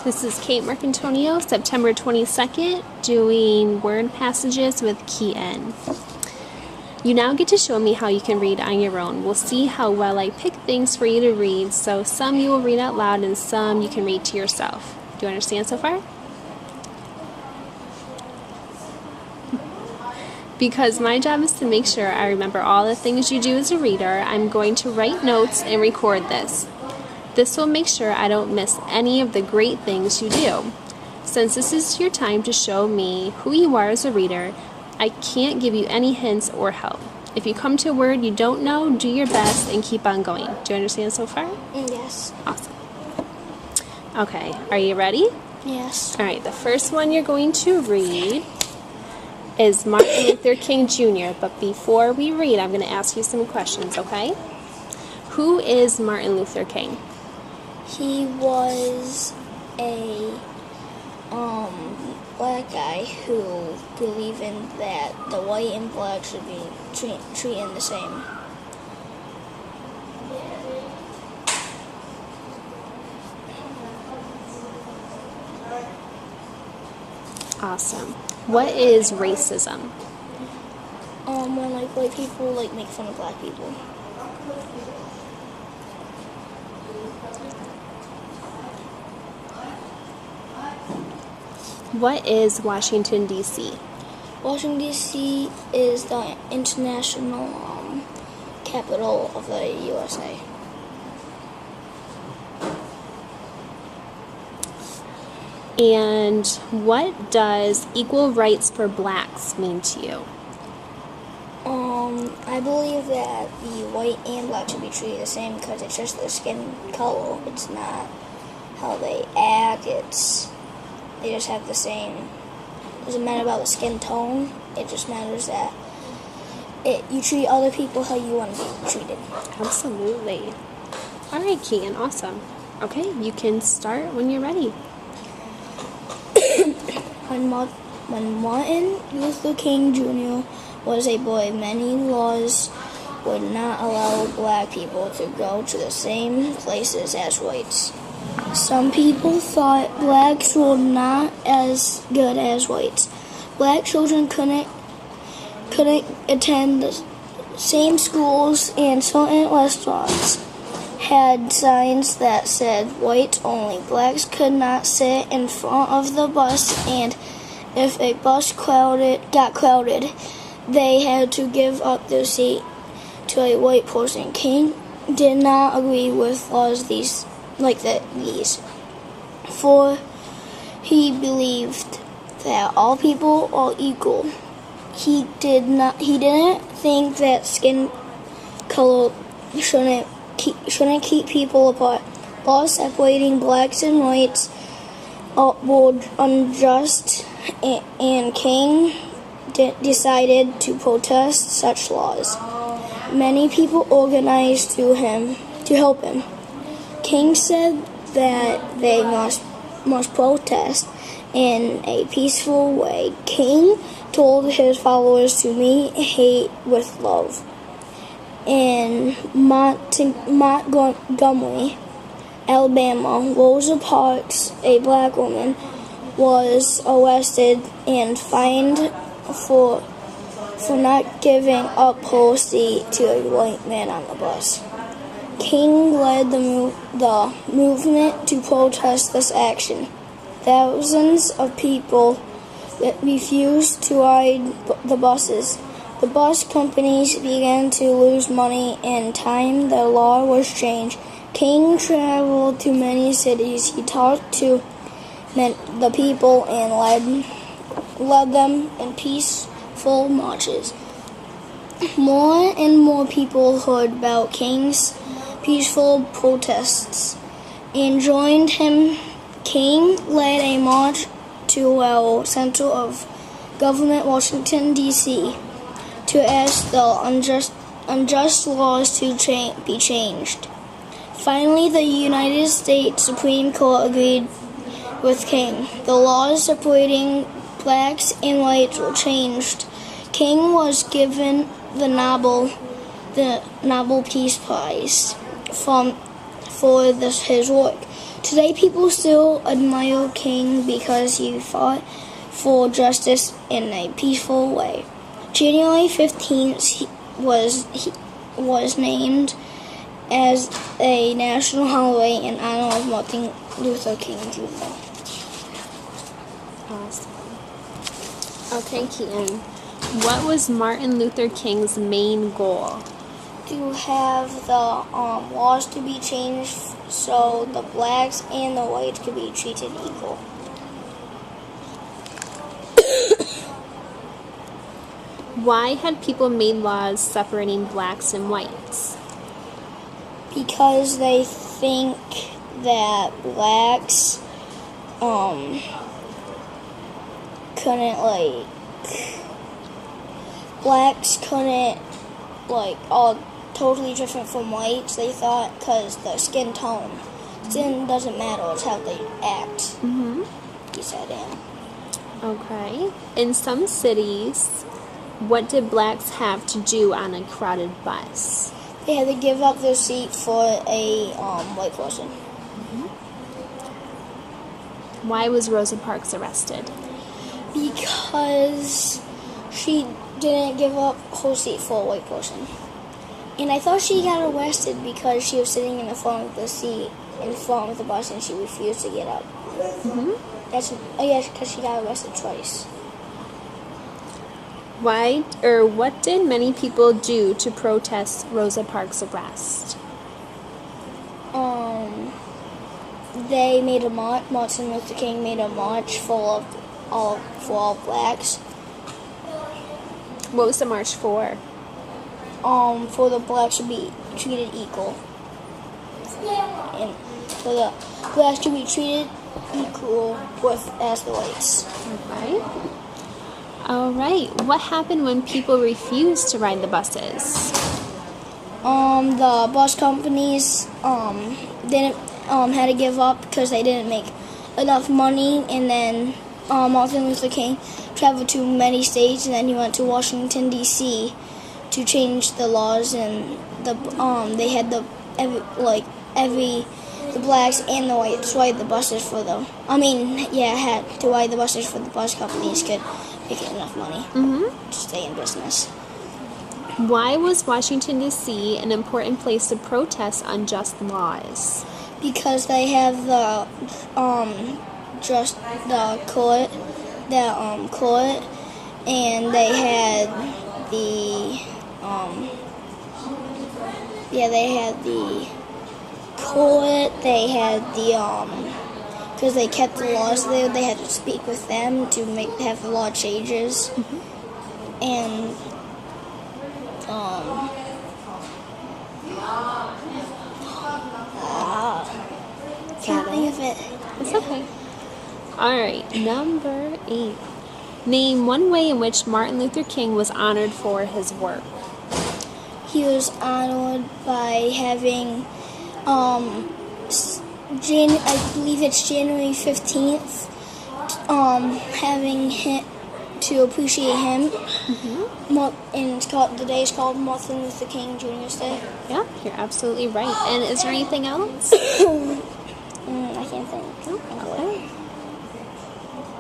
This is Kate Marcantonio, September 22nd, doing word passages with key N. You now get to show me how you can read on your own. We'll see how well I pick things for you to read, so some you will read out loud and some you can read to yourself. Do you understand so far? Because my job is to make sure I remember all the things you do as a reader, I'm going to write notes and record this. This will make sure I don't miss any of the great things you do. Since this is your time to show me who you are as a reader, I can't give you any hints or help. If you come to a word you don't know, do your best and keep on going. Do you understand so far? Yes. Awesome. Okay, are you ready? Yes. All right, the first one you're going to read is Martin Luther King Jr., but before we read, I'm going to ask you some questions, okay? Who is Martin Luther King? He was a black guy who believed in that the white and black should be treated the same. Awesome. What is racism? When white people make fun of black people. What is Washington, D.C.? Washington, D.C. is the international capital of the USA. And what does equal rights for blacks mean to you? I believe that the white and black should be treated the same because it's just their skin color. It's not how they act. They just have the same. It doesn't matter about the skin tone. It just matters that you treat other people how you want to be treated. Absolutely. All right, Keaton, awesome. Okay, you can start when you're ready. When Martin Luther King Jr. was a boy, many laws would not allow black people to go to the same places as whites. Some people thought blacks were not as good as whites. Black children couldn't attend the same schools, and certain restaurants had signs that said whites only. Blacks could not sit in front of the bus, and if a bus got crowded, they had to give up their seat to a white person. King did not agree with laws these, for he believed that all people are equal. He didn't think that skin color shouldn't keep people apart. Laws separating blacks and whites were unjust, and King decided to protest such laws. Many people organized to help him. King said that they must protest in a peaceful way. King told his followers to meet hate with love. In Montgomery, Alabama, Rosa Parks, a black woman, was arrested and fined for not giving up her seat to a white man on the bus. King led the movement to protest this action. Thousands of people refused to ride the buses. The bus companies began to lose money. In time, the law was changed. King traveled to many cities. He talked to the people and led them in peaceful marches. More and more people heard about King's peaceful protests and joined him. King led a march to our center of government, Washington, D.C., to ask the unjust laws to be changed. Finally, the United States Supreme Court agreed with King. The laws separating blacks and whites were changed. King was given the Nobel Peace Prize for his work. Today, people still admire King because he fought for justice in a peaceful way. January 15th was named as a national holiday in honor of Martin Luther King Jr. Awesome. Okay, Keaton. What was Martin Luther King's main goal? To have the laws to be changed so the blacks and the whites could be treated equal. Why had people made laws separating blacks and whites? Because they think that blacks couldn't all totally different from whites. They thought because the skin tone doesn't matter, it's how they act. He said, Okay. In some cities, what did blacks have to do on a crowded bus? they had to give up their seat for a white person. Why was Rosa Parks arrested? Because she didn't give up her seat for a white person. And I thought she got arrested because she was sitting in the front of the seat, in front of the bus, and she refused to get up. Because she got arrested twice. What did many people do to protest Rosa Parks' arrest? They made a march. Martin Luther King made a march for all blacks. What was the march for? For the blacks to be treated equal, and for the blacks to be treated equal as the whites. Okay. All right. What happened when people refused to ride the buses? The bus companies didn't had to give up because they didn't make enough money, and then Martin Luther King traveled to many states, and then he went to Washington D.C. to change the laws, and they had the blacks and the whites ride the buses for them. Had to ride the buses for the bus companies could make enough money to stay in business. Why was Washington, D.C. an important place to protest unjust laws? Because they have the court, and they had the court. They had because they kept the laws there. They had to speak with them to have the law changes, and can't think of it. It's okay. All right, number 8. Name one way in which Martin Luther King was honored for his work. He was honored by having, I believe it's January 15th, having him to appreciate him. And the day is called Martin Luther King Jr.'s Day. Yeah, you're absolutely right. And is there anything else? I can't think. Okay.